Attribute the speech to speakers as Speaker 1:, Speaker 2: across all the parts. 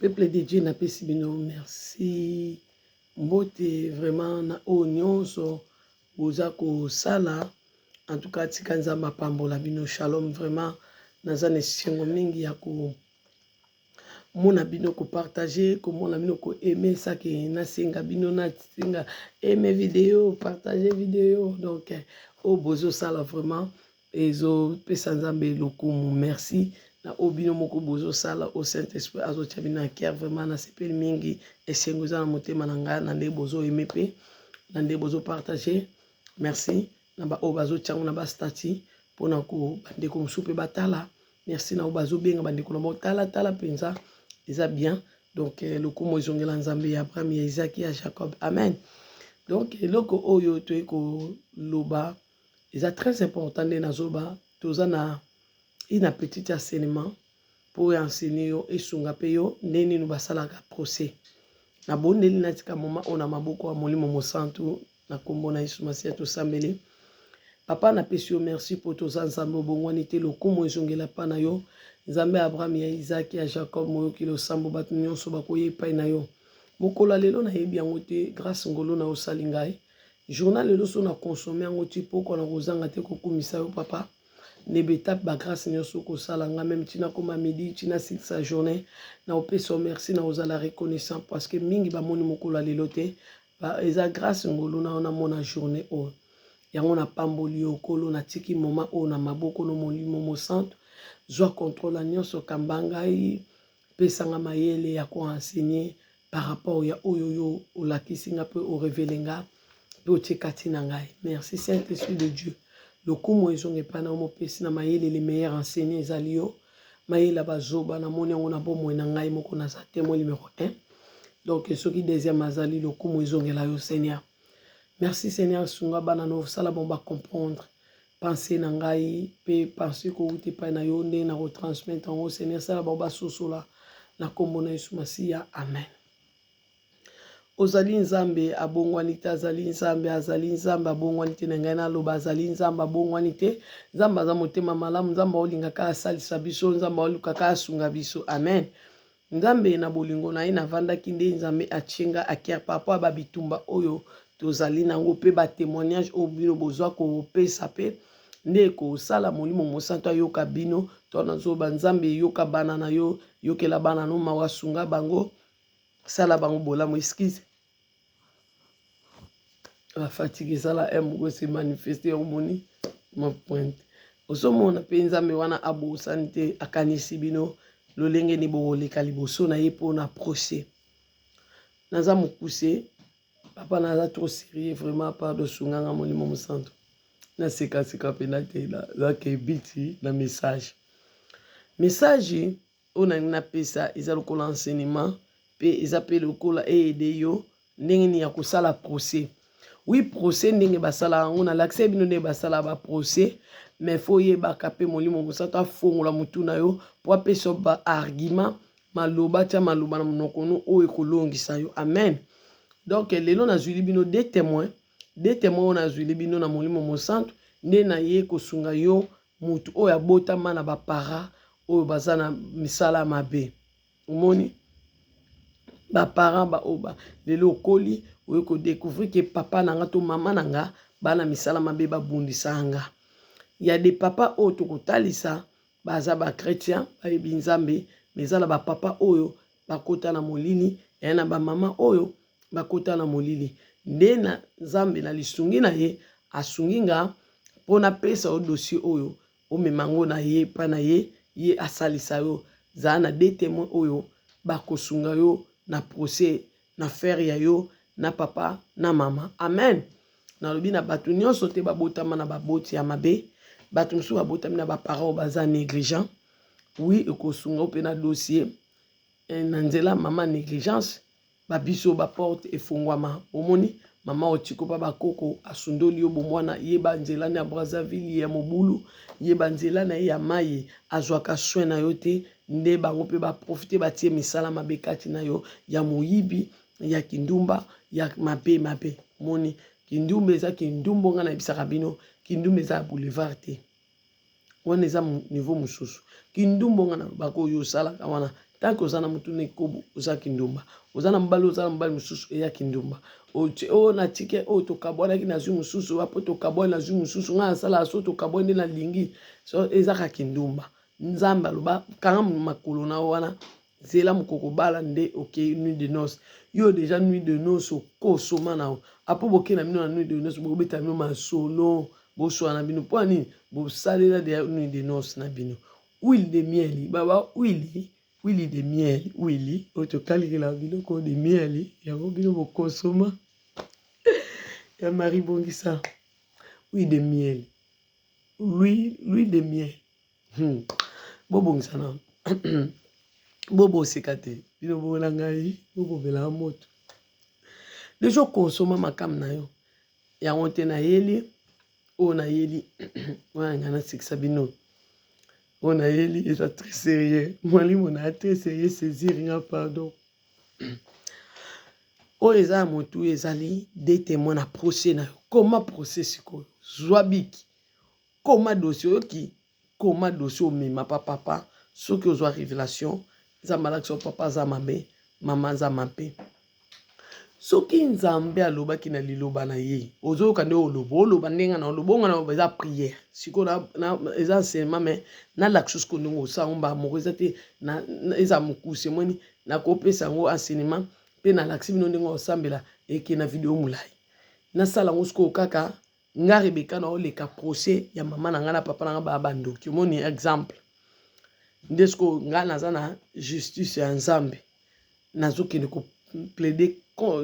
Speaker 1: Peuple de Dieu n'a pas si bien, merci. Mbote vraiment na nyonso bozako sala. En tout cas, tikanza mapambola bino shalom vraiment. Nazane singo mingi ya ko mona bino ko partager, ko mona bino ko aimer ça que na singa bino na singa aimer vidéo, partager vidéo. Donc bozo sala vraiment ezo pesa nzambe lokumu merci. Na obino moko bozo sala au Saint-Esprit azo tchabina kia vraiment na sepeli mingi esengo za na motema na nga na nde bozo aimer pe na nde bozo partager merci na ba obazo tchango na ba stati pona ko bande ko msupe batala merci na obazo benga bande ko na motala tala penza eza bien donc lokumu ezongela nzambe ya Abraham ya Isaac ya Jacob amen. Donc eloko oyo to eko loba eza très important nde nazoba toza na une petite enseignement pour enseigner yo esunga pe yo ndeni no basalaka procès na bondeli natika moma ona maboko ya molimo mosantu na kombo na Yesu Masiya tosambeli papa na pesi yo merci pour toza nzambe obongwani te lokumu ezongela pa na yo nzambe ya Abraham ya Isaac ya Jacob moyoki losambo bato nyonso bakoya epai na yo mokolo lelo nayebi yango te grâce ngolo na osali ngai journal lelo so na consommer yango ti poko na kozanga te kokumisa yo papa nebetape ba grâce nyonso kosala nga même tina koma midi tina sa journée na opesa merci na ozala reconnaissant parce que mingi bamoni mokolo lelo te eza grâce ngolo na ona mona journée o yango na pamboli yo kolo na tiki moma o na maboko no molimo mosantu zwa contrôle nyonso kambangai pesanga mayele ya ko enseigner par rapport ya oyo yo olakisi nga pe o révéler nga pe otikati na ngai merci Saint-Esprit de Dieu lokumu ezonge pa na mopesi na mayele les meilleurs enseignants ezali yo mayele bazoba na moni yango na bomoi na ngai moko na sa témoin numéro 1 donc soki deuxième azali lokumu ezongela yo Seigneur merci Seigneur sunga bana no sala bomba comprendre penser na ngai pe penser ko uti pa na yo nde na retransmettre en Seigneur sala bomba sosola na kombo na Yesu Masiya amen. Ozali nzambe abongwani te azali nzambe abongwani te na ngai naloba azali nzambe abongwani te nzambe aza motema malamu nzambe olingaka asalisa biso nzambe olukaka asunga biso amen. Nzambe na bolingo na ye navandaki nde nzambe achenga akia papa babitumba oyo tozali nango pe ba témoignage oyo bino bozwa kopesa pe nde kosala molimo mosantu ayoka bino to nazoba nzambe yoka bana na yo yokela bana no mawa sunga bango sala bango bolamu excuse la fatigue sala moko se manifester omoni ma pointe osomona pe nzambe wana abosani te akanisi bino lolenge ni booleka liboso na ye mpo na procès naza mokuse papa naza trop sérieux vraiment part de sunganga molimo mosantu na sekaseka mpena te nazaka ebiti na message oyo nalingi napesa eza lokola enseignement pe eza pe lokola eyede yo ndenge ni ya kosala procès oui procès ndenge basala yango nalakisa bino ndenge basala ba procès mais fo yebaka pe molimo mosantu afongola mutu na yo po apesa ba argument maloba tia maloba na monoko no oyo ekolongisa yo amen. Donc lelo nazwili bino des témoins oyo nazwili bino na molimo mosantu nde na ye kosunga yo mutu oyo abotama na bapara oyo baza na misala mabe omoni baparent baoba lelo okoli oyo kodécouvrir ke papa na nga to mama na nga bana misala mabe babundisa nga ya de papa oyo tokotalisa baza bakretien bayebi nzambe mezala bapapa oyo bakota na molili ya na bamama oyo bakota na molili nde na nzambe na lisungi na ye asungi nga mpo na pesa o dossier oyo omemango na ye pa na ye ye asalisa yo zala na de témoin oyo bakosunga yo na procès na faire ya yo na papa na mama amen. Nalobi na bato nyonso te babotama na baboti ya mabe bato mosusu babotami na baparent oyo baza négligent oui ekosunga mpe na dossier na nzela mama négligence babiso baporte efungwama omoni mama otiko pa bakoko asundoli yo bomwana yeba nzela na Brazzaville ya mobulu yeba nzela na ye ya mayi azwaka soin na yo te nde bango mpe baprofite batie misala mabe kati na yo ya moyibi ya kindumba ya mabe moni kindumba eza kindumba nga na yebisaka bino kindumba eza ya boulevard te wana eza niveau mosusu kindumba nga na bako oyo osalaka wana tant que ozana mutu ne kobo oza kindumba ozana mbali mususu eya kindumba o na tike o to kabona ki na zu mususu apo to kabona na zu mususu nga sala so to kabona na lingi so ezaka kindumba nzamba loba kanga makolo na wana zela mukoko bala nde ok nuit de noces yo déjà nuit de noces ko soma na apo boke na mino na nuit de noces bo beta mino masolo bo so na bino po ani bo salela de nuit de noces na bino huile de miel baba huile de miel huile otokalikela biloko de miel yango bino bokonsoma ya Marie Bongisa huile de miel l'huile de miel bobongisa na bobo sekate bino bona ngai bobo bela moto dejo konsoma makam na yo yango te na yeli o na yeli wana ngana sikisa bino on a eu il est très sérieux. Moi, lui, on a très sérieux, saisir, rien, pardon. Oh, les amis, tous les alliés, des témoins à procès. Comment procès, c'est quoi? Zouabik. Comment dossier, qui? Comment dossier, mais ma papa, ceux qui ont révélation, Zamalak, son papa, Zamamé, maman, Zamamé. Soki nzambe alobaki na liloba na ye ozoyoka nde oloba ndenga na olobonga na eza prière siko na eza enseignement mais na lakso siko ndenge osango mba moko eza te na eza mokuse moni na kopesa yango enseignement mpe na laksi bino ndenge osambela eke na video molai nasala yango siko kaka nga Rebeka na oleka procès ya mama na nga na papa na nga baya bandoki omoni exemple nde siko nga naza na justice ya nzambe nazokende ko plaider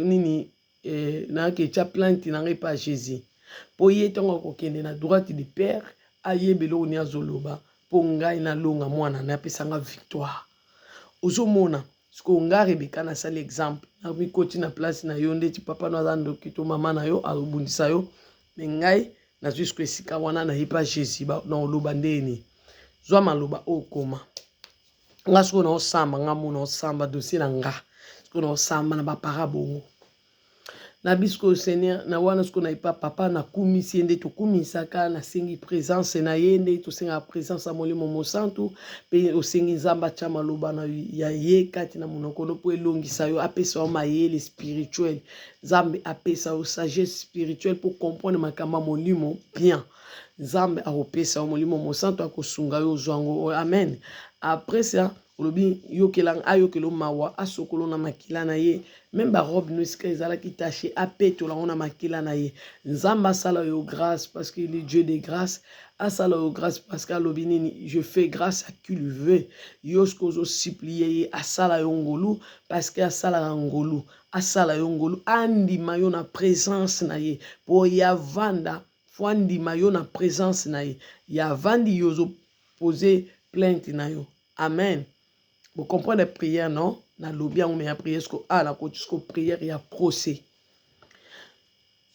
Speaker 1: nini na ke cha plainte na ngai pa Jésus po ye tongo ko kende na droite du père ayebelo ni azoloba po ngai na longa mwana na pesa nga victoire ozomona siko nga Rebeka na sala exemple na bikoti na place na yo ndeti papa no azando kito mama na yo alobundisa yo me ngai na jusqu'à esika wana na yepa Jésus ba na oloba ndeni zwa maloba okoma nga siko na osamba nga mona osamba dossier na nga siko na osamba na baparabongo na bisko Seigneur na wana siko na ipa papa na kumisi ende to kumisaka na sengi présence na yende to senga présence ya molimo mosantu pe osengi nzamba cha maloba na ya ye kati na monoko no po elongisa yo apesa o mayele spirituel nzambe apesa o sagesse spirituelle pour comprendre makamba molimo bien nzambe akopesa o molimo mosantu akosunga yo zwango amen après ça olobi yokelang ayokelo mawa asokolo na makila na ye même ba robe no esika ezalaki taché apetola na makila na ye nzamba asala yo grâce parce qu'il est Dieu de grâce asala yo grâce parce qu'alobi nini je fais grâce à qui le veut yosko ozo supplier ye asala yo ngolu parce que asala ngolu asala yo ngolu andima yo na présence na ye po ya vanda fo andima yo na présence na ye ya vandi yozo poser plainte na yo amen. Vous comprenez la prière, non? Na lobby on met la prière la prière ya procès.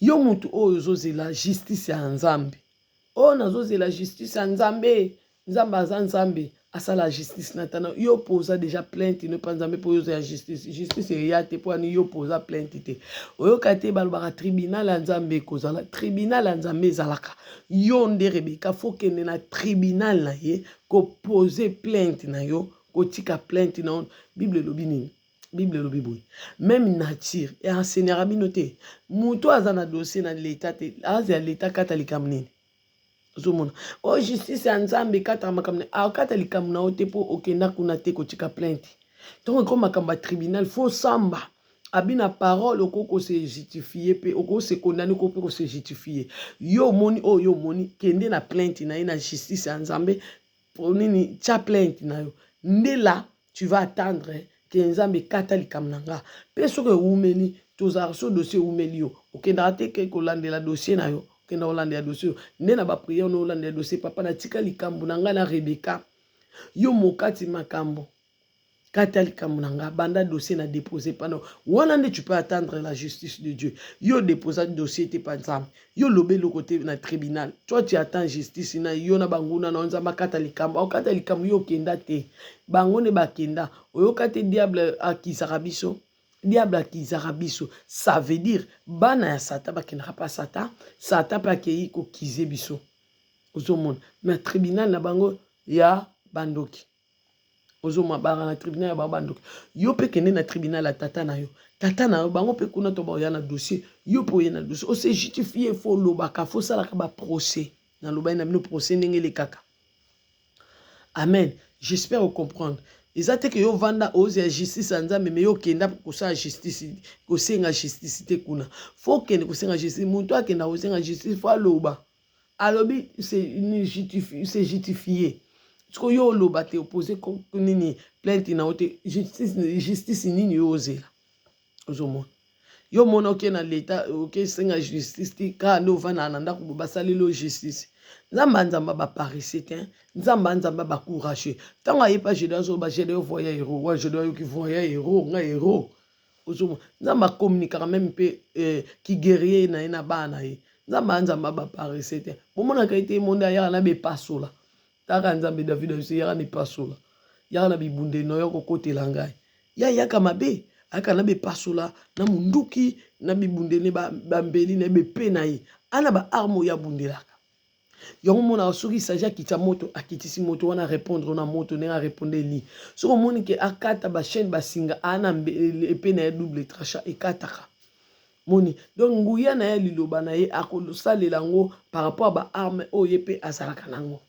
Speaker 1: Yo mutu o zoze la justice ya nzambe. O na zoze la justice ya nzambe. Nzamba za nzambe asa la justice natana yo posa déjà plainte ne pas nzambe po yo la justice. Justice ya te po ani yo posa plainte te. Oyo kate balbara tribunal ya nzambe kozala tribunal ya nzambe zalaka. Yo nde Rebeka fokende na tribunal na ye ko poser plainte na yo. Kotika plainte na Bible lobi nini Bible lobi boy même nature et enseignera binote muto azana dossier na l'état te aza l'état catholique amnini zomona o justice ya nzambe kata makamne a catholique amna ote po okenda kuna te kotika plainte donc comme makamba tribunal faut samba abina parole okoko se justifier pe okoko se condamner ko se justifier yo moni o yo moni kende na plainte na ina justice ya nzambe pour nini cha plainte na yo Ndela, tu vas attendre que nzambe kata likamnanga. Peso que umeli, tozar so dossier umeli yo. Okenda te ke kolande la dossier na yo. Okenda olande la dossier. Nena ba prière no olande la dossier papa na tika likambu nanga na Rebeka. Yo mokati makambo. Kata likambu nanga banda dossier na déposé pendant. Wanande tu peux attendre la justice de Dieu. Yo déposa dossier te pas nzambe. Yo lobé le côté na tribunal. Toi tu attends justice na yo na banguna na nzamba kata likambu. O kata likambu yo kenda te. Bangone bakenda. Oyo kate diable akizarabiso. Diable akizarabiso. Ça veut dire bana ya satan bakendra pas satan. Satan pa kei ko kizebiso. Ozomon. Mais tribunal na bango ya bandoki. ozoma bara na tribunal ya babandoki yo pe kende na tribunal ya tata na yo bango pe kuna to ba na dossier yo po ye na dossier o se justifier fo lobaka fo sala ka ba procès na loba na bino procès ndenge le kaka. Amen. J'espère vous comprendre. Ezate que yo vanda oze ya justice nzambe me yo kenda kosala justice kosenga justice te kuna fo kende kosenga justice muntu akenda kosenga justice fo aloba alobi c'est justifié. Tsko yo loba te opposé nini plainte na ote justice nini yo ozela ozomona yo mona oke na leta oke senga justice ti ka ndo vana na ndako basali lo justice nzamba ba paresse te nzamba ba courageux tanga yepa je dois ba je dois voyer héros wa je dois ki voyer héros nga héros ozomona nzamba communique quand même pe ki guerrier na bana ye nzamba ba paresse te bomona ka ite monde ya na be pasola taka nzambe David aussi yaka ni pasola yaka na bibunde no yoko kotela ngai yaka mabe aka na be pasola na munduki na bibunde ne bambeli na be pe na ye ana ba arme ya bundelaka yongo mona soki saja kita moto akitisi moto wana répondre na moto ne répondre li soko moni ke akata ba chaîne basinga ana pe na double tranchant ekataka moni donc nguya na ya liloba na ye akolosalela ngo par rapport ba arme o yepe azalaka nango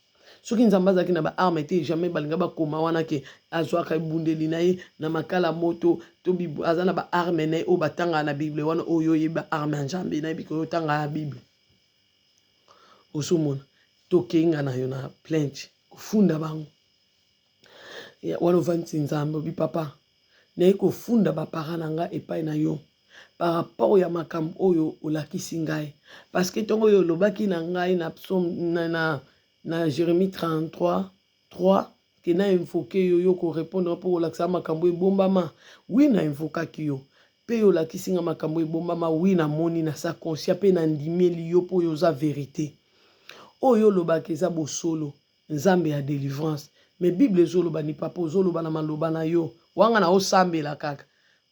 Speaker 1: soki nzamba azalaki na ba arme te jamais balinga bakoma wana ke azwaka ebundeli na ye na makala moto to aza na ba arme na ye oyo batanga na bible wana oyo oyeba arme ya nzambe na yebi ke oyotanga ya bible osomona tokenga na yo na plainte kofunda bango wana ovandisi nzambe obi papa naye kofunda bapara na nga epai na yo par rapport ya makambo oyo olakisi ngai parce que ntongo oyo olobaki na ngai na psaume na Jérémie 33 3 ke na invoke yo yo ko répondre pour olakisa makambo ebombama oui na invokaki yo pe yo lakisi nga makambo ebombama oui na moni na sa conscient pe na ndimeli yo po yo za vérité oyo lobaki eza bosolo nzambe ya délivrance mais bible ezoloba ni papa ozoloba na maloba na yo wanga na osambela kaka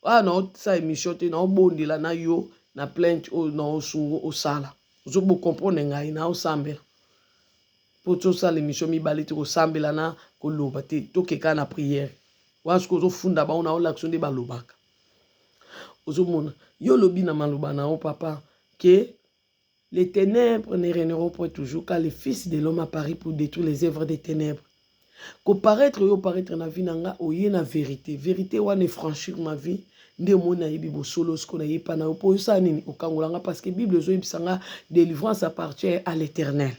Speaker 1: na osa émission te na obondela na yo na plainte oyo na osungu osala ozobo comprendre ngai na osambela po tosala émission mibale te kosambela na koloba te tokeka na prière wana soki ozofunda bango na olakisa nde balobaka ozomona yo lobi na maloba na o papa ke les ténèbres ne régneront point toujours car le fils de l'homme apparaît pour détruire les œuvres des ténèbres. Comparaître yo paraître na vie nanga oye na vérité. Vérité wane franchir ma vie nde mona yebi bo solo sko na yepa na po sa nini okangolanga parce que Bible zo yebisanga délivrance appartient à l'Éternel.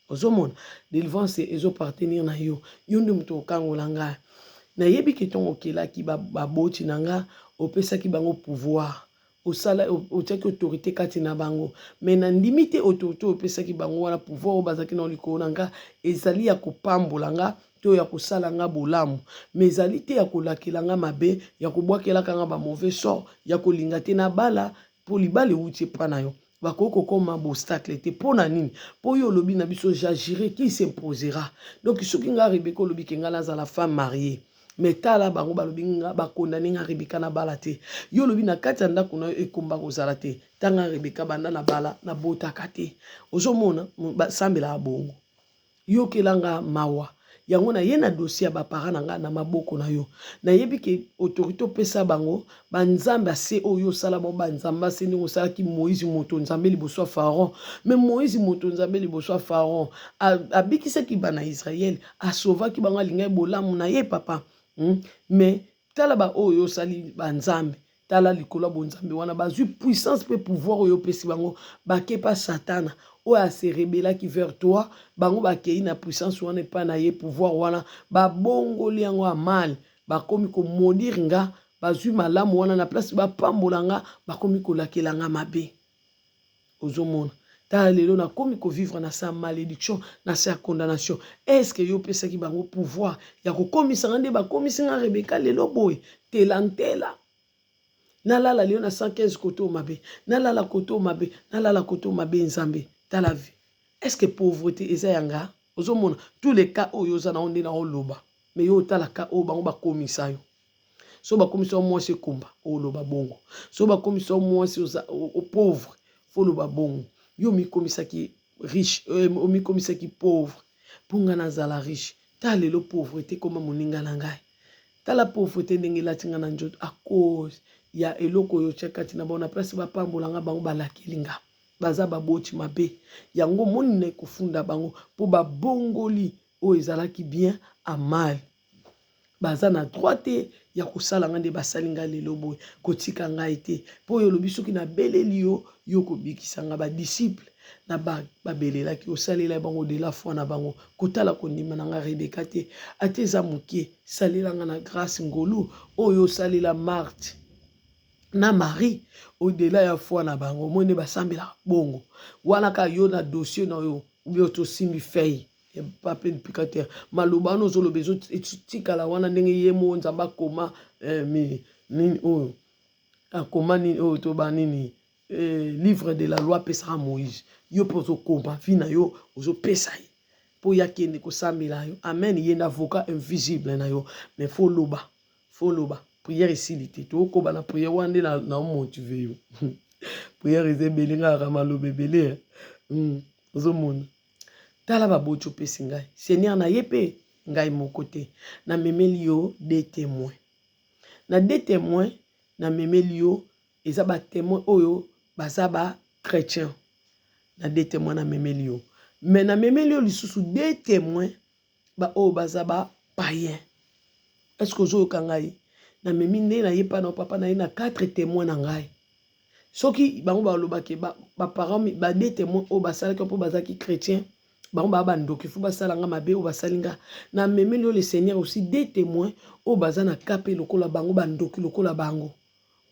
Speaker 1: Ozomona délivrance ezo appartenir na yo. Yo nde muto okangolanga. Na yebi ke ton okela ki ba boti nanga opesa ki bango pouvoir. Osala otiaki autorité kati na bango mais na ndimite autorité opesa ki bango wana pouvoir o bazaki na likolo nanga ezali ya kopambolanga to ya kosala nga bolamu mais ezali te ya kolakela nga mabe ya kobwakelaka nga ba mauvais sort ya kolinga te na bala po libala euti epa na yo bakoko kokoma obstacle te mpo na nini mpo yo olobi na biso j'agirai qui s'imposera donc soki nga Rebeka olobi ke nga nazala femme mariée mais tala bango balobi nga bakondane nga Rebeka na bala te yo lobi na kati ya ndako na yo ekomba kozala te tanga Rebeka banda na bala na botaka te ozomona basambela bongo yo kelanga mawa yango na ye na dossier ya bapara na nga na maboko na yo na yebi ke autorité opesa bango banzambe ase oyo osala bango banzambe ase ndenge osalaki Moïse moto nzambe liboso ya Pharaon mais Moïse moto nzambe liboso ya Pharaon abikisaki bana Israël asovaki bango alingai bolamu na ye papa mais tala ba oyo sali banzambe tala likolo bonzambe wana bazui puissance pe pouvoir oyo pesi bango bakepa satana oyo se rebelaki vers toi bango bakei na puissance wana epa na ye pouvoir wana babongoli yango ya mal bakomi komodire nga bazui malamu wana na place bapambola nga bakomi kolakela nga mabe ozomona tala lelo nakomi kovivre na sa malédiction na sa condamnation est-ce que yo pesaki bango pouvoir ya kokomisa nga nde bakomisi nga Rebeka lelo boye telantela nalala lelo na 115 koto mabe nalala koto mabe nalala koto mabe nzambe tala vie est-ce que pauvreté eza yanga ozomona tous les cas oyo za na onde na oloba mais yo tala ka o bango bakomisa yo so bakomisa yo mwasi ekomba oloba bongo so bakomisa yo mwasi o pauvre fo loba bongo yo mikomisaki riche mikomisaki pauvre ponga nazala riche ta lelo pauvreté koma moninga na ngai tala pauvreté ndenge latinga na nzoto à cause ya eloko yo tchekati na bona place bapambolanga bango balakeli nga baza baboti mabe yango moni na kofunda bango po babongoli oyo ezalaki bien à mal baza na droit te ya kosala nga nde basali nga lelo boye kotika ngai te mpo oyo olobi soki nabeleli yo yo kobikisa nga badisiple na babelelaki osalela bango de la foi na bango kotala kondima na nga Rebeka te ate eza moke salela nga na grâce ngolu oyo osalela Marthe na Marie au-delà ya foi na bango mone basambela bongo wana ka yo na dossier na yo ubio to simbi fei pape picateur maloba no zolo bezo etikala wana ndenge yemo nzamba koma nini oyo akoma nini oyo to ba nini livre de la loi pesera Moïse yo pozo koma vina yo ozo pesa po yakende ko sambela yo amen yenda avocat invisible na yo mais faut loba prière ici lité to ko bana prière wande na motiver yo prière ezebeli nga ramalo bebele ozo mona tala baboti opesi ngai seigneur na ye mpe ngai moko te na memeli yo des témoins na des témoins na memeli yo eza batémoin oyo baza bachrétien na des témoins na memeli yo mais na memeli yo lisusu des témoins oyo baza bapaïen est-ce que ozoyoka ngai na memi nde na ye mpa na papa na ye na 4 témoins na ngai soki bango balobaki baparent des témoins oyo basalaki mpo bazalaki chrétien bango bandoki fu basalanga mabe oyo basalinga na memeli yo le Seigneur aussi des témoins oyo baza na kape lokola bango bandoki lokola bango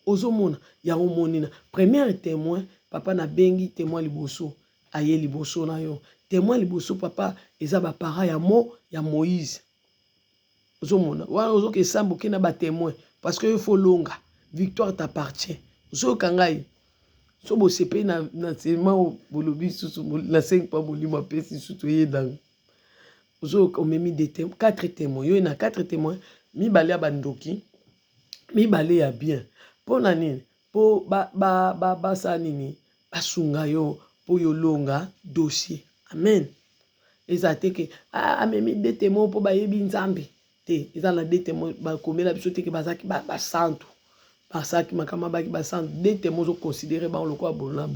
Speaker 1: ozomona yango monina premier témoin papa na bengi témoin liboso aye liboso na yo témoin liboso papa eza bapara ya Moïse ozomona wana ozoke samboke na batémoin parce que il faut longa victoire t'appartient ozoyoka ngai so bosepe na seulement bolobi susu na 5 pas bolimo apesi susu yedango ozoyoka omemi 4 témoins yo na 4 témoins mibale ya bandoki mibale ya bien mpo na nini mpo basa nini basunga yo mpo yo longa dossier amen eza te ke amemi 2 témoins mpo bayebi nzambe te eza na 2 témoins bakomela biso te ke bazaki basantu basaki makama baki basantu 2 témoins ozoconsidere bango lokola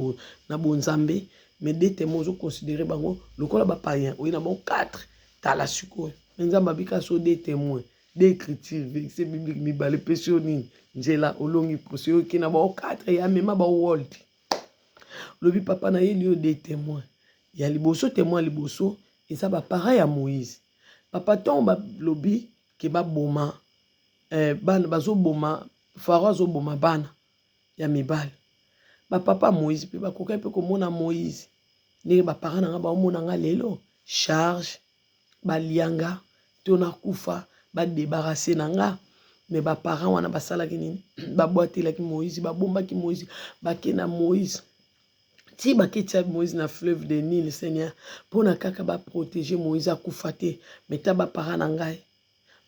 Speaker 1: na bonzambe mais 2 témoins ozoconsidere bango lokola bapaïen oyo na bango 4 tala sikoyo nzambe abika so 2 témoins d'écriture verset biblique mibale pesi yo nini nzela olongi poso yo okei na bango 4 ya mema bawold lobi papa na ye liyo 2 témoins ya liboso témoin liboso eza bapara ya Moïse papa ntongo balobi ke baboma bana bazoboma Pharaon azoboma bana ya mibale bapapa Moïse mpe bakokai mpe komona Moïse ndenge bapara na nga baomona nga lelo charge balianga to nakufa badebarase na nga me bapara wana basalaki nini babwatelaki Moïse babombaki Moïse bake na Moïse ti baketia Moïse na fleuve de Nil Seigneur mpona kaka baprotéger Moïse akufa te me ta bapara na ngai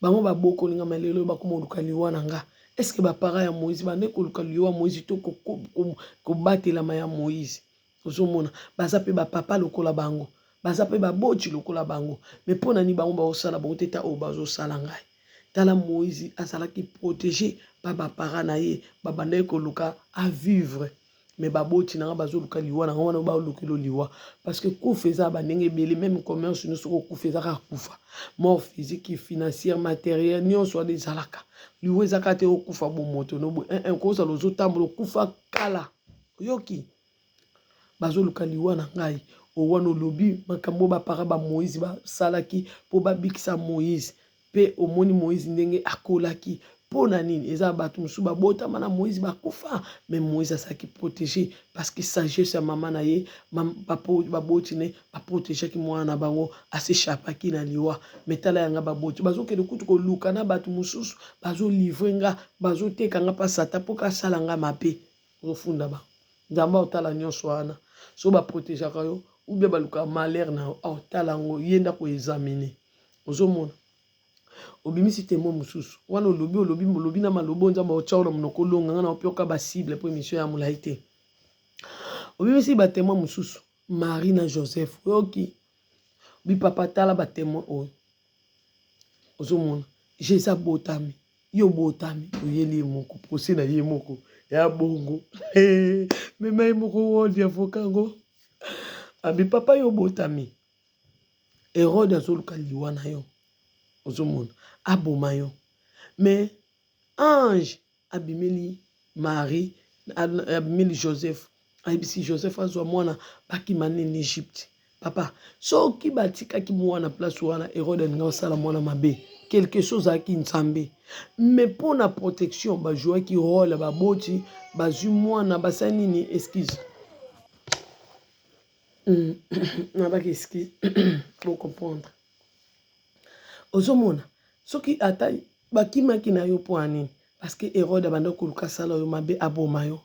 Speaker 1: bango babokolinga malelo bakoma luka liwa na nga est-ce que bapara ya Moïse bande koluka liwa Moïse to kobatelama ya Moïse ozomona baza mpe bapapa lokola bango baza mpe baboti lokola bango me mpona ni bango baosala bango te ta oyo bazosala ngai tala Moïse azalaki protégé bapara na ye babandaki koluka à vivre mais baboti nanga bazoluka liwa nanga wana balukilo liwa parce que kufa eza bandenge ebele même commerce nous soko kufa ezaka kufa mort physique financière matérielle nyonso wana ezalaka liwa ezaka te okufa bomoto no kozala ozotambola okufa kala oyoki bazoluka liwa na ngai owana olobi makambo bapara ba Moïse basalaki mpo babikisa Moïse mpe omoni Moïse ndenge akolaki mpona nini eza bato mosusu babotama na Moïse bakufa mais Moïse azalaki protégé parce que sagesse ya mama na ye baboti ne baprotégaki mwana na bango asechapaki na liwa mais tala yanga baboti bazokende kutu koluka na bato mosusu bazolivre nga bazoteka nga mpa sata mpo kasala nga mabe ozofunda bango nzambe otala nyonso wana so baprotégeaka yo ou bien baluka malheur na yo otala yango yenda koexamine ozomona obimisi témoin mosusu wana olobi na malobo nzambe otya na monoko olonga nga na opioka basible mpo émission ya molai te obimisi batémoin mosusu Marie na Joseph oyoki bipapa tala batémoin oyo ozomona Jésus abotami yo botami oyeli moko procès na ye moko ya bongo mema ye moko wodi avokango abi papa yo botami Hérode azoluka liwa na yo ozomona aboma yo mais ange abimeli Marie abimeli Joseph ayebisi Joseph azwa mwana bakima nini Egypte papa soki batikaki mwana place wana Hérode alinga osala mwana mabe quelque chose aki nzambe mais pour la protection bajouaki rôle baboti bazwi mwana basali nini excuse nabaki excuse pour comprendre ozomona soki ata bakimaki na yo po anini parce que Hérode abanda koluka sala yo mabe aboma yo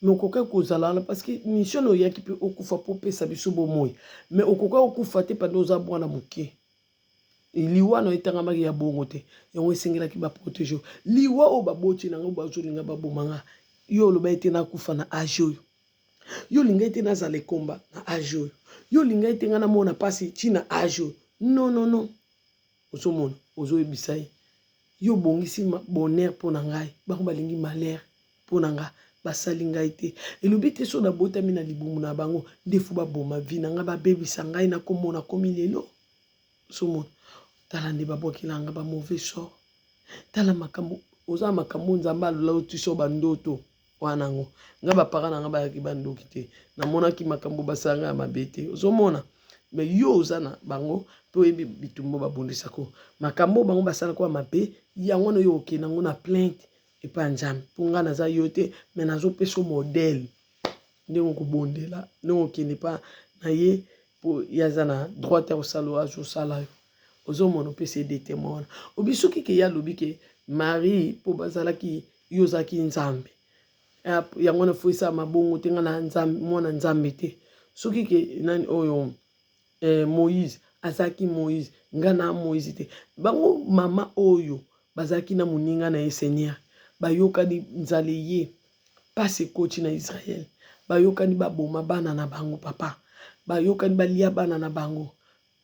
Speaker 1: mais okoka kozala wana parce que mission oyaki mpe okufa po pesa biso bomoi mais okoka okufa te panda oza bwana moke liwa na etangamaki ya bongo te yango esengelaki baprotege liwa oyo baboti nango bazolinga babomanga yo oloba ete nakufa na age oyo yo linga ete nazala ekomba na age oyo yo linga ete nga namona mpasi ntina age oyo non ozomona ozoyebisa ye yo bongisi bonheur mpo na ngai bango balingi malheur mpo na nga basali ngai te elobi te so nabotami na libumu na bango ndefu baboma vi na nga babebisa ngai nakomona komi lelo ozomona tala nde babwakelanga ba mauvais sort tala makambo oza makambo nzambe alola otiso bandoto wana ngo nga bapara na nga bayaki bandoki te namonaki makambo basanga ya mabe te ozomona mais yo oza na bango mpe oyebi bitumbo babundisako makambo bango basalaka ya mabe yango wana oyo okende nango na plainte epa nzambe mpo nga naza yo te mais nazopesa modele ndenge okobondela ndenge okende pa na ye mpo ye aza na droit ya kosala azosala yo ozomona opesa ye detema wana obi soki ke ye alobi ke Marie mpo bazalaki yo ozalaki nzambe yango wana fo esala mabongo te nga na nzambe mwana nzambe te soki ke nani oyo Moïse azalaki Moïse nga na Moïse te bango mama oyo bazalaki na moninga na ye Seigneur bayokani nzala ye pasi ekoti na Israel bayokani baboma bana na bango papa bayokani balia bana na bango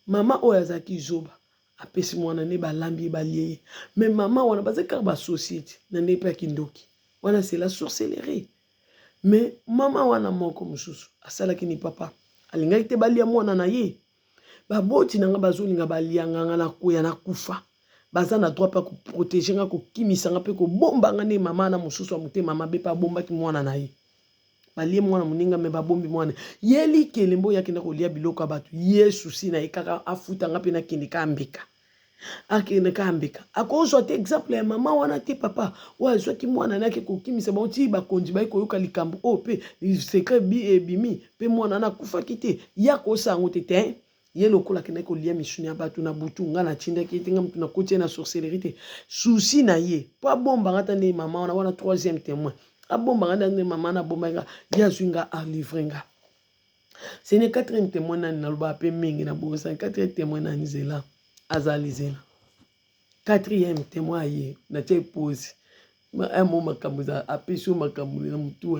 Speaker 1: mama oyo azalaki Zoba apesi mwana ne balambi ye balie ye mais mama wana bazalaki kaka basociété na nde mpe ya kindoki wana c'est la sorcellerie mais mama wana moko mosusu asalaki ni papa alingaki te balia mwana na ye baboti na nga bazolinga balianga nga na koya na kufa baza na droit pa koprotege nga kokimisa nga mpe kobombanga nde mama na mosusu ya motema mabe mpe abombaki mwana na ye balie mwana moninga me babombi mwana ye likele mbo yakenda kolia biloko ya bato ye susi na ye kaka afutanga mpe nakende ka mbeka akende ka mbeka akozwa te exemple ya mama wana te papa oyo azwaki mwana nake kokimisa bango ti bakonzi bayi koyoka likambo oyo mpe secret ebimi mpe mwana nakufaki te ya kosa yango te ye lokola akendaki kolia misuni ya bato na butu nga natindaki ete nga mutu nakoti ye na sorcellerie te susi na ye mpo abombanga ta nde mama wana troisième témoin abombanga nde mama na abombanga ye azwi nga alivre nga ce n'est quatrième témoin nani naloba mpe mingi na bongisa quatrième témoin nani zela azali zela quatrième témoin aye natia epose mo makambo za apesi yo makambo na mutu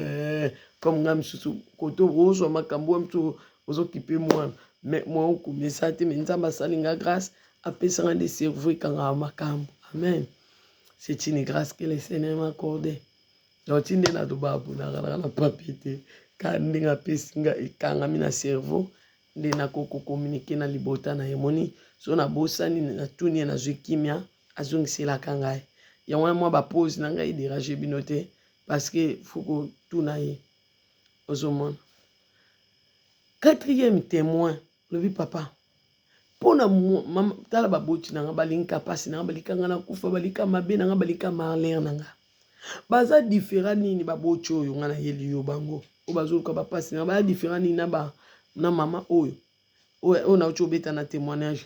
Speaker 1: comme nga misusu koto ozwa makambo ya mutu ozokipe mwana mais moi okomisa te mais nzambe asali nga grâce apesanga nde cerveau ekangaka makambo amen c'est une grâce que le Seigneur m'a accordé donc ti nde naloba nakalaka na papier te ka ndenge apesi nga ekangami na cerveau nde nakokokommunike na libota na ye moni so nabosani natuni ye nazwi kimia azongiselaka ngai yango wana mwa bapose na ngai dérange bino te parce que faut kotuna ye ozomona quatrième témoin lobi papa pona mama tala baboti nanga balinka pasi nanga balikanga na kufa balika mabe nanga balika malheur nanga baza différent nini baboti oyo nga na yeli yo bango o bazoluka bapasi nanga baza différent nini na mama oyo na uti obeta na témoignage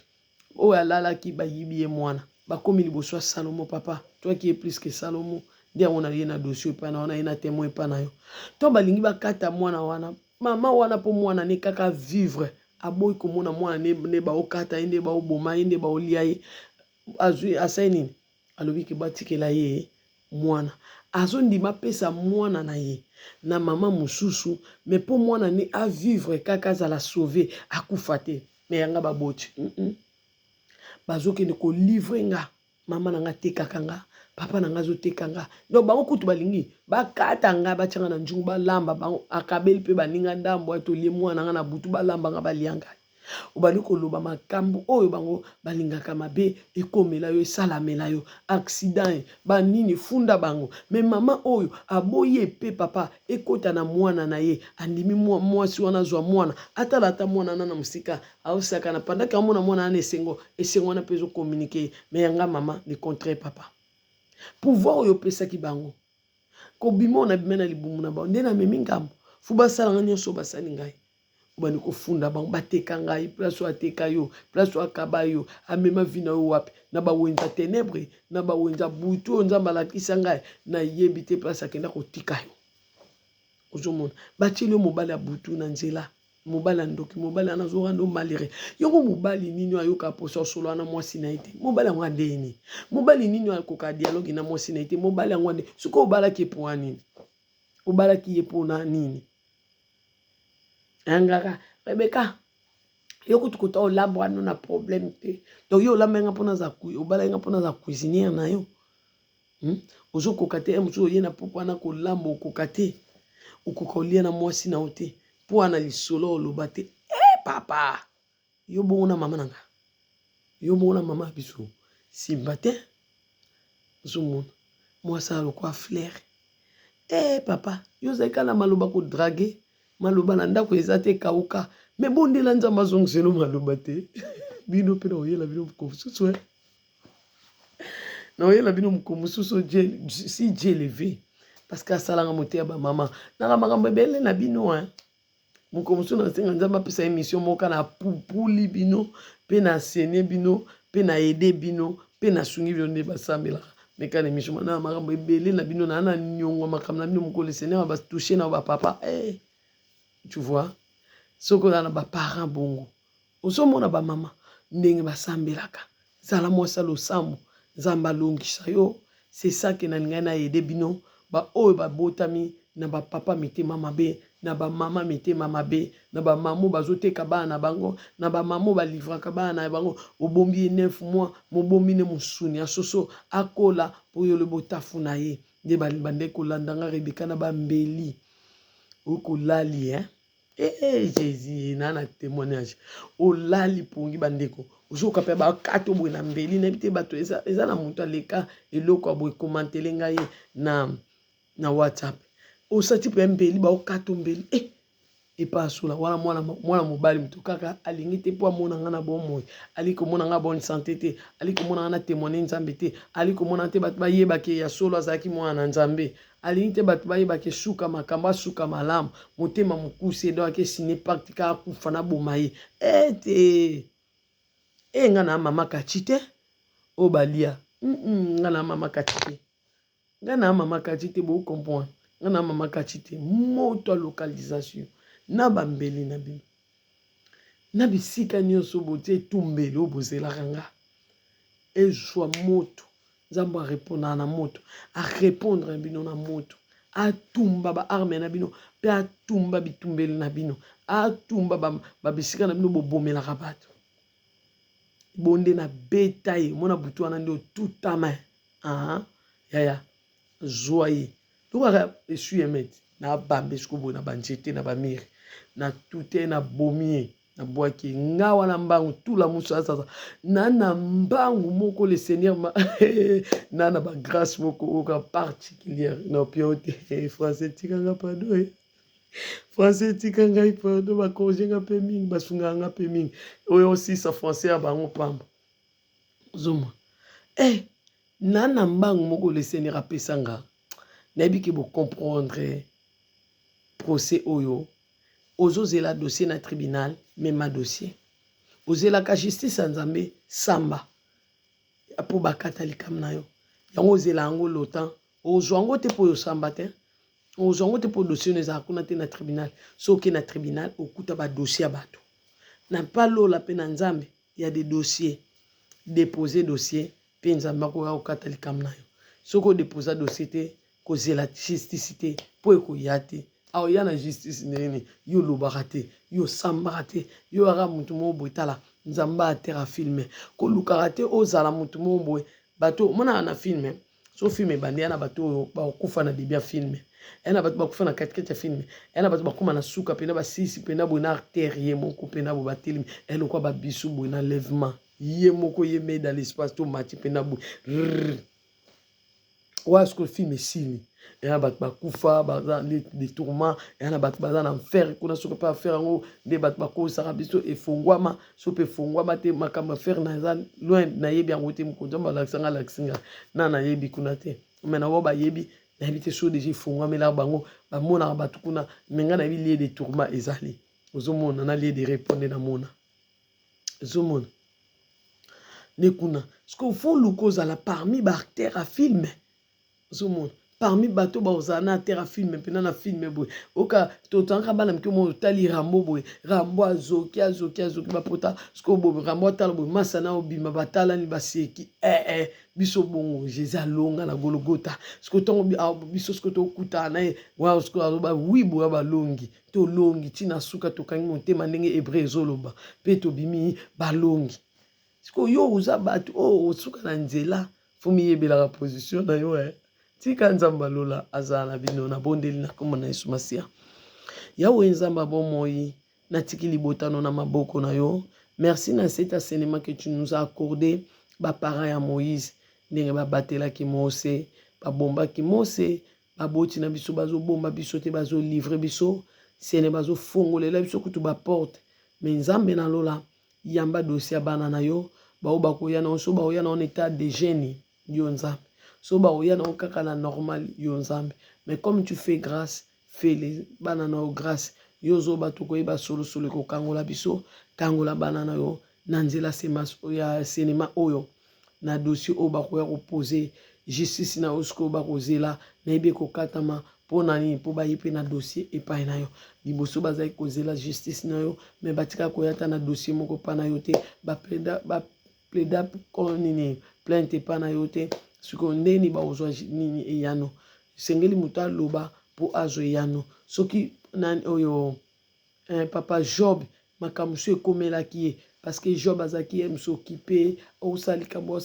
Speaker 1: oyo alalaki bayibi ye mwana bakomi liboso ya Salomo papa toi qui est plus que Salomo nde yango na ye na dossier epa na wana ye na témoin epa na yo to balingi bakata mwana wana mama wana mpo mwana ne kaka vivre aboyi komona mwana ne baokata ye nde baoboma ye nde baolia ye azwi asali nini alobi ke batikela ye mwana azondima apesa mwana na ye na mama mosusu mais mpo mwana ne avivre kaka azala sauve akufa te me yanga baboti bazokende kolivre nga mama na nga tekaka nga papa na nga azoteka nga donc bango kutu balingi bakata nga batianga na njungu balamba bango akabeli mpe baninga ndambo atolie mwana nga na butu balamba nga balia ngai obali koloba makambo oyo bango balingaka mabe ekomela yo esalamela yo accident banini funda bango me mama oyo aboyi epe papa ekota na mwana na ye andimi mwasi wana azwa mwana atala ata mwana na mosika aosakana pendant amona mwana wana esengo wana mpe ezokommunike me yanga mama le contraire papa pouvoir oyo opesaki bango kobima ona bima na libumu na bango nde namemi ngambo fu basalanga nyonso basali ngai obani kofunda bango bateka ngai place oyo ateka yo place oyo akaba yo amema vi na yo wapi na bawenza ténèbre na bawenza butu oyo nzambe alakisa ngai nayebi te place akenda kotika yo ozomona batieli yo mobali ya butu na nzela mobali ya ndoki mobali wana azorando malire yongo mobali nini ayoka poso solo wana mwasi na ye te mobali yango andeni mobali nini akoka dialogue na mwasi na ye te mobali yango ande soki obalaki ye mpo nini obalaki ye mpo na nini angaka Rebecca yoko tukota olamba wana na problème te donc yo olamba nga mpona za obala nga mpona za cuisinière na yo ozokoka te mosusu oye na popo wana kolamba okoka te okoka olia na mwasi na yo te mpo wana lisolo oloba te papa yo bongo na mama nanga yo bongo na mama biso simba te ozomona mwasi alokwa flair papa yo ozalika na maloba kodrage maloba na ndako eza te kauka me bondela nzambe azongiselo maloba te bino mpe na oyela bino moko mosusu na oyela bino moko mosusu si Dieu levé parce que asalanga motema bamama nanga makambo ebele na bino moko mosusu nasenga nzambe apesa émission moka na pupuli bino mpe na sene bino mpe na ede bino mpe na sungi bino nde basambelaka mekana émission na makambo ebele na bino na nyongo makambo na bino moko le Seigneur batouche na bapapa tu vois soko na baparent bongo ozomona bamama ndenge basambelaka zala mwasi losambo nzambe alongisa yo c'est ça que na ngai na ede bino baoyo babotami na bapapa mitema mabe na bamama mitema mabe na bamamo bazoteka bana na bango na bamamo balivraka bana na bango obombi 9 mois mobombi ne musuni asoso akola po yo le botafu na ye nde bande kolandanga Rebeka na bambeli okolali Jésus nana témoignage olali pongi bandeko ozoka pe bakato boye na mbeli na bite bato eza na moto aleka eloko aboye komantele ngai na WhatsApp osati pe mbeli baokato mbeli epasula wana mwana mobali mutu kaka alingi te po amona nga na bomoi ali komona nga bonne santé te ali komona nga na témoigner nzambe te ali komona te bato bayebake ya solo azalaki mwana na nzambe alingi te bato bayebake suka makambo asuka malamu motema mokusi edo akesine pacte kaka kufa na boma ye te nga na mama kachi te o balia nga na mama kachi te nga na mama kachi te bo comprendre nga na mama kachi te moto a localisation na bambeli na bino na bisika nyonso botie etumbeli oyo bozelaka nga ezwa moto nzambe arépondre na moto arépondre na bino na moto atumba baarme na bino mpe atumba bitumbeli na bino atumba babisika na bino bobomelaka bato bonde na beta ye mona butu wana nde otuta main yaya zwa ye tokaka esu emeti na bambe siko boye na banzete na bamire na tute na bomi na bwaki nga wana mbangu tula musu asasa na mbangu moko le Seigneur na bagrâce moko oka particulière na piote français tikanga pardon français tikanga pardon bakonjenga pe mingi basunganga pe mingi oyo aussi sa français ya bango pamba zoma na mbangu moko le Seigneur apesanga nayebi ke bo comprendre procès oyo ozozela dossier na tribunal même ma dossier ozelaka justice ya nzambe samba po bakata likam na yo yango ozela yango lotan ozwa yango te po yosamba te ozwa yango te po dossier ezala kuna te na tribunal soki na tribunal okuta badossier ya bato na palola mpe na nzambe ya des dossiers déposer dossier mpe nzambe akoya kokata likam na yo soki odeposa dossier te kozela justice te po ekoya te awo ya na justice nini yo lobaka te yo sambaka te yo aka mutu moko boye tala nzambe atera filme kolukaka te ozala mutu moko boye bato monaka na filme so film bandi yana bato ba kufa na début film yana bato ba kufa na katikati ya film yana bato ba kuma na suka pena ba sisi pena bona artère ye moko pena bo batelemi elle quoi ba bisu bo na lèvement ye moko ye met dans l'espace to mati pena bo ouais ce que le film est signe et un bat bakufa bazan des tourments et un bat bazan en fer qu'on a ce que pas faire en haut des bat bako sarabiso et fongwama sope fongwama te makama faire nazan loin na yebi en route mkonzo ba laksanga laksinga na yebi kunate mais na ba yebi na yebi te so déjà fongwama la bango ba mona ba tukuna menga na yebi lié des tourments ezali ozomona na lié de répondre na mona ozomona nekuna ce que faut le cause à la parmi bactères à film Zoomon. Parmi bateau bauzana terre film pena na film boy oka totanga bana mke mo tali rambo boy rambo azoki bapota sko boy rambo tala boy masana obima batala ni baseki biso bongo jésus alonga na golgota sko tongo biso sko to kuta na wa sko ba wi boy ba longi to longi tina suka to kangi motema ndenge hébreu zoloba pe to bimi balongi sko yo uza batu suka na nzela fumi yebela la position na yo tika nzamba lola azana bino na bondeli na kombo na Yesu Masia yawe nzamba bomoi na tikili botano na maboko na yo merci na cet enseignement que tu nous as accordé ba parents ya Moïse ndenge ba batela ki Mose ba bomba ki Mose ba boti na biso bazo bomba biso te bazo livrer biso sene bazo fongolela biso kutu ba porte mais nzambe na lola yamba dossier bana na yo ba obakoya na so ba oya na en état de génie yo nzambe so ba oya na okaka na normal yo nzambe mais comme tu fais grâce fais les banana grâce yo zo bato ko ba solo solo ko kangola biso kangola banana yo na nzela semas ya cinéma oyo na dossier o ba ko ya poser justice na osko ba ko zela na ibe ko katama pona ni po ba yipe na dossier epai na yo liboso bazai ko zela justice na yo mais batika ko yata na dossier moko pa na yo te ba pleda ko nini plainte pa na yo te suko ndeni ba ozwa nini eyano sengeli muta loba po azo eyano soki nan oyo papa Job makamusu ekomela ki parce que Job azaki aime s'occuper au salikambo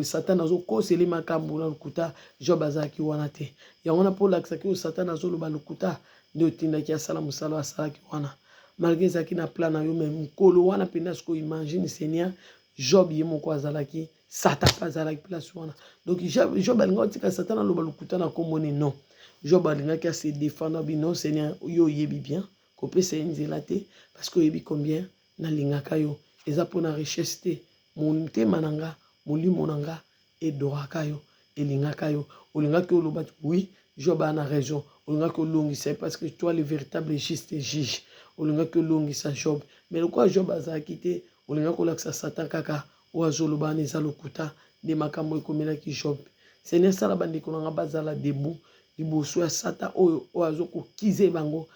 Speaker 1: Satan azo koseli makambo na lukuta Job azaki wana te ya wana po laksaki Satan azo loba lukuta ndio tindaki asala musala asalaki wana malgré zaki na plan na yo même kolo wana pena sko imagine Seigneur Job ye moko azalaki Satan azalaki place wana donc Job alinga tika Satan aloba lukuta na komoni non Job alingaki se défendre bino Seigneur yo yebi bien kopesa nzela te parce que yebi combien na lingaka yo eza pona richesse te motema nanga molimo nanga edoraka yo elingaka yo olingaki oloba oui Job a raison olingaki olongisa parce que toi le véritable juste juge olingaki olongisa Job mais pourquoi Job azalaki te olingaki olakisa Satan kaka oazoloba na eza lokuta de makambo ekomelaki Job Seigneur sala bandeko nanga bazala debu liboso ya Satan oyo azokokize bango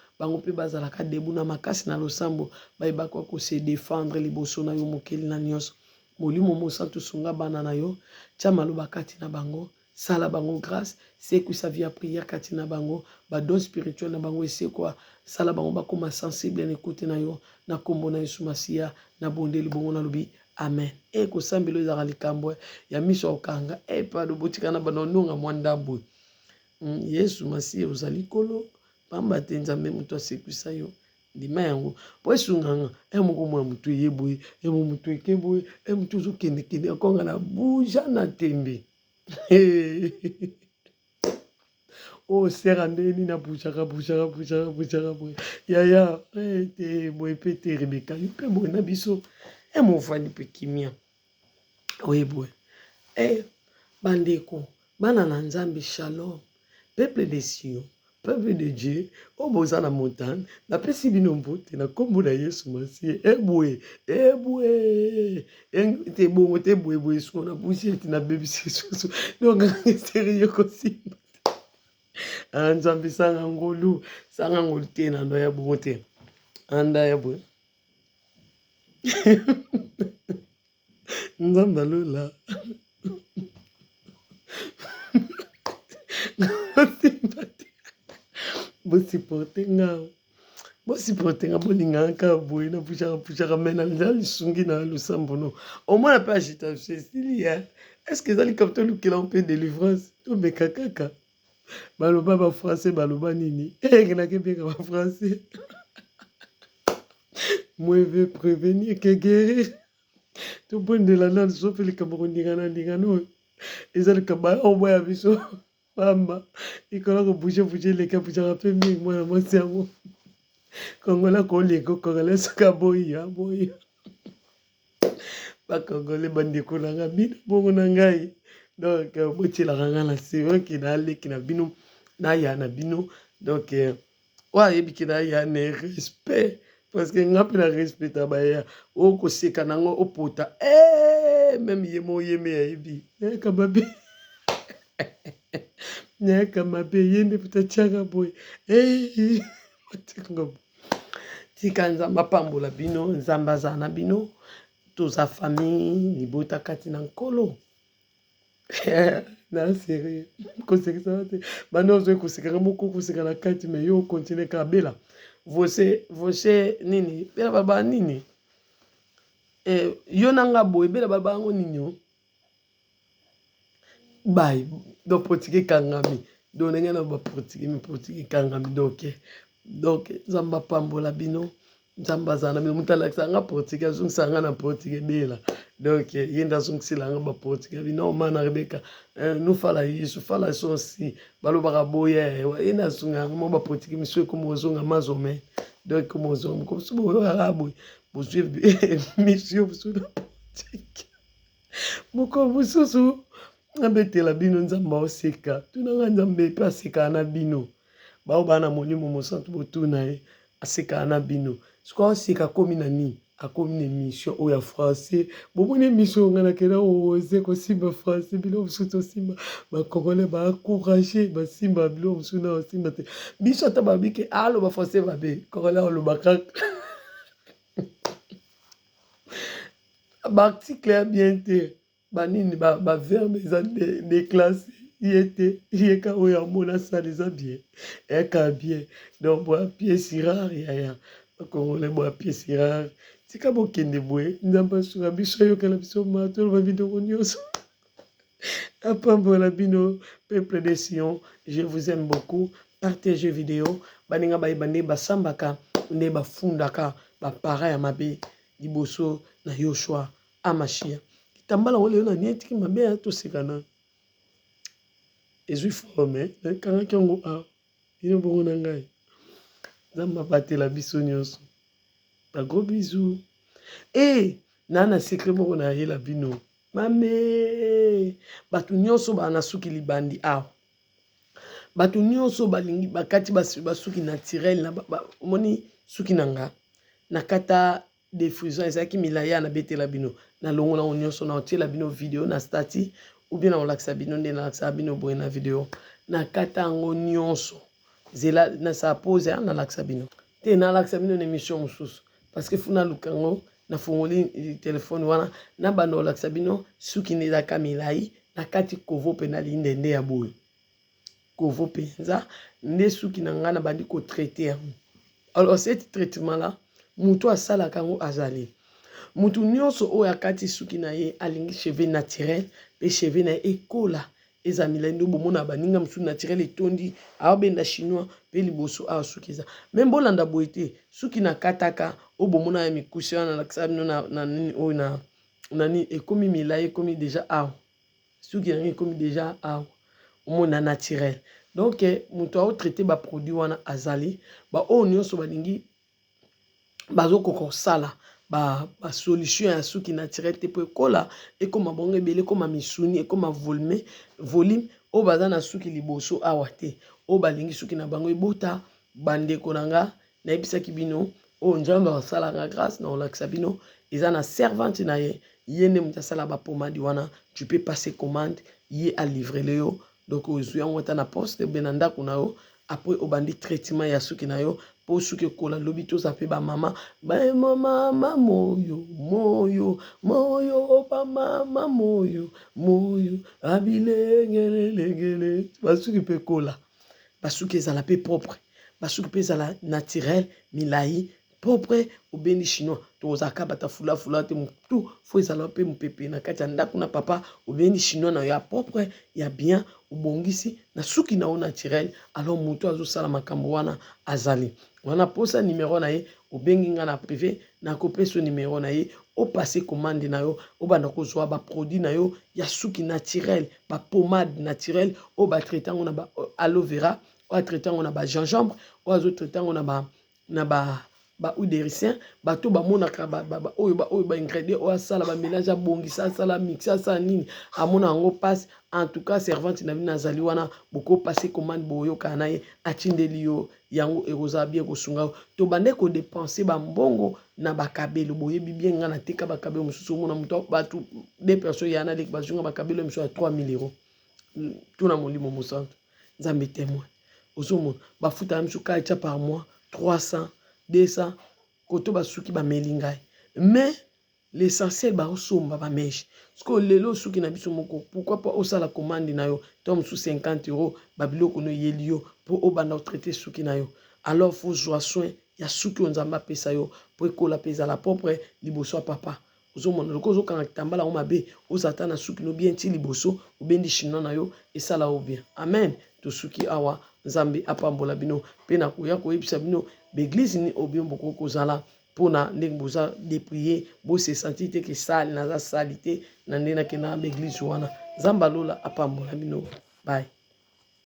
Speaker 1: pe bazalaka debu na makasi na losambo bayebaka ko se défendre liboso na yo mokeli na nyonso molimo mosantu sunga bana na yo tia maloba kati na bango sala bango grâce c'est que sa vie à prière kati na bango ba don spirituel na bango c'est quoi sala bango bakoma sensible na écoute na yo na kombo na Yesu Masia na bondeli bongo na lobi amen ko sambelo ezaka likambo ya miso okanga pa do botika na banononga mwandambo Yesu Masia ozali kolo pamba te nzambe muto asekwisa yo ndima yango po esunganga moko mwa mutu yeboye mutu ekeboye mutu zokende akonga na buja na tembe sera ndeni na bushaka boye yaya te boye pe te Rebeka yo pe boye na biso mofani pe kimia oye boye bandeko bana na nzambe shalom peuple des cieux peuple de Dieu oboza na montagne na pesi bino mbote na kombo na Yesu Masia ebwe te bongo te boye so na busi na bebisi so donc sérieux kosimba nzambe sanga ngolu te na ndo ya bongo te anda ya boye nzambe lola bosiporte nga bolingaka boye na pushaka mena nzala lisungi na lusambo no omona pe agitation esili ya est-ce que ezali kapto lukela mpe délivrance tomeka kaka baloba bafrançais baloba nini ekenaki mbeka bafrançais moi veut prévenir que guérir tobondela nani so mpe likambo kondingana ndingana oyo eza likambo omo ya biso pamba ikola kobouge eleki abujaka mpe mingi mwana mwasi yango kongola koleka kongola soka boya bakongole bandeko na nga bino bongo na ngai donc botielaka nga na se oke naleki na bino naya na bino donc oyo ayebiki naya na respect parce que nga mpe na respecta baya oyo koseka nango opota meme ye mo oyeme yayebi nayaka mabe nayaka mabe ye nde puta tiaka boye tika nzambe apambola bino nzambe aza na bino toza famille libota kati na nkolo na sérieux kosekisa te bana ozoi kosekaka moko koseka na kati me yo continue ka bela vose nini bela baba nini yo nanga boye bela baba yango nini bai do portugais kangami do ndenge na ba portugais kangami donc nzambe apambola bino nzambe aza na bino moto alakisa nga portugais azongisa nga na portugais bela donc ye nde azongisela nga baportugais bino mana rebeka nous fala yesu fala sosi balobaka boya ye nde azonga nga mo baportugais miso ekoma ozonga mazome donc ekoma ozonga komosu boyoaka boye bozwi misio mosu na portugais moko mosusu abetela bino nzambe aoseka tunanga nzambe mpe asekaka na bino bao bana molimo mosantu botuna ye asekaka na bino soki aoseka akomi na nini akomi na émission oyo ya français bomoni émission nga nakenda ose kosimba français biloko mosusu tosimba bakongole baencourage basimba biloko mosusu na osimba te biso ata babike aloba français babe kongole aloba kaka baarticle ya bien te banini baverbe eza déclasse ye te yeka oyo amona sala eza bien eyaka bien donc boya pièce rare yaya bakongole boya pièce rare tika bokende boye nzambe asunga biso ayokela biso matoloba biloko nyonso apambola bino peuple de Sion je vous aime beaucoup partagez vidéo baninga bayeba nde basambaka nde bafundaka bapara ya mabe liboso na Yoshua Amashia kitambala ngo lelo na nietiki mabe tosekana ezwi forme nakangaki yango bino bongo na ngai nzambe abatela biso nyonso ba gros bisous nana secret moko na yela bino mame bato nyonso bana suki libandi awa bato nyonso balingi bakati basuki naturel na moni suki nanga nakata diffusion ezalaki milaya na betela bino na longo na nyonso na otiela bino video na stati ou bien na olakisa bino nde na lakisa bino boye na video nakata yango nyonso zela na sa pose na lakisa bino te na lakisa bino na émission mosusu parce que funa lukango na fongoli telefone wana na bando olakisa bino suki nezaka milai na kati kovo pe na linde nde ya boye kovo penza nde suki na nga na bandi ko traiter yango alors cet traitement là mutu asalaka yango azali mutu nyonso oyo akati suki na ye alingi cheveux naturel pe cheveux na ye ekola eza milai nde bomona baninga mosusu naturel etondi aobenda chinois pe liboso awa suki eza me mbolanda boye te suki na kataka oyo bomona ya mikusi wana nalakisa bino na nini oyo na nani ekomi milai ekomi deja awa suki yango ekomi deja awa omona naturel donc moto aotraite baproduit wana azali baoyo nyonso balingi bazokoka kosala basolution ya suki naturel te po ekola ekoma bongo ebele ekoma misuni ekoma volume oyo baza na suki liboso awa te oyo balingi suki na bango ebota bandeko na nga nayebisaki bino oyo nzambe asalaka grâce na olakisa bino eza na servante na ye ye nde moto asala bapomadi wana tu peux passer commande ye alivrele yo donc ozwi yango ata na poste be na ndako na yo après obandi traitement ya suki na yo po suki ekola lobi toza pe bamama bamama moyo bamama moyo abilengelelengele basuki mpe ekola basuki ezala mpe propre basuki mpe ezala naturel milai propre obendi chinois tozaka bata fula te tout faut ezala pe mupepe na kati ya ndako na papa obendi chinois na ya propre ya bien obongisi na suki na o naturel alors moto azosala makambo wana azali wana posa numéro na ye obengi nga na privé na kopesa numéro na ye o passer commande na yo o banda kozwa ba produit na yo ya suki naturel ba pommade naturel o ba traitango na ba aloe vera o traitango na ba gingembre o azo traitango na ba huile de ricin bato bamonaka oyo ba ingrédient o asala ba mélange abongisa asala mix asala nini amona yango passe en tout cas servante na bino azali wana boko passer commande boyoka na ye atindeli yo yango ekozala bien kosunga to bande ko dépenser ba mbongo na bakabelo boyebi bien nga na teka bakabelo mosusu mona moto bato des personnes yana lek bazunga bakabelo mosusu ya 3000 euros tout na molimo mosantu nzambe témoin ozomona bafuta ya mosusu kacha par mois 300 200 koto basuki bameli ngai mais l'essentiel baosomba bameshe siko lelo suki na biso moko pourquoi pas osala commande na yo to mosusu 50 euros babiloko no yeli yo po obanda otraiter suki na yo alors faut jouer soin ya suki onzamba pesa yo po ekola pesa la propre liboso ya papa ozomona loko ozokanga kitambala o mabe ozata na suki no bien ti liboso obendi chinois na yo esala o bien amen to suki awa nzambe apambola bino pe na koya koyebisa bino l'église ni obien boko kozala pona ndenge boza déprier bo se sentir te ke sale na za salite na ndena ke na l'église wana nzamba lola apambola bino bye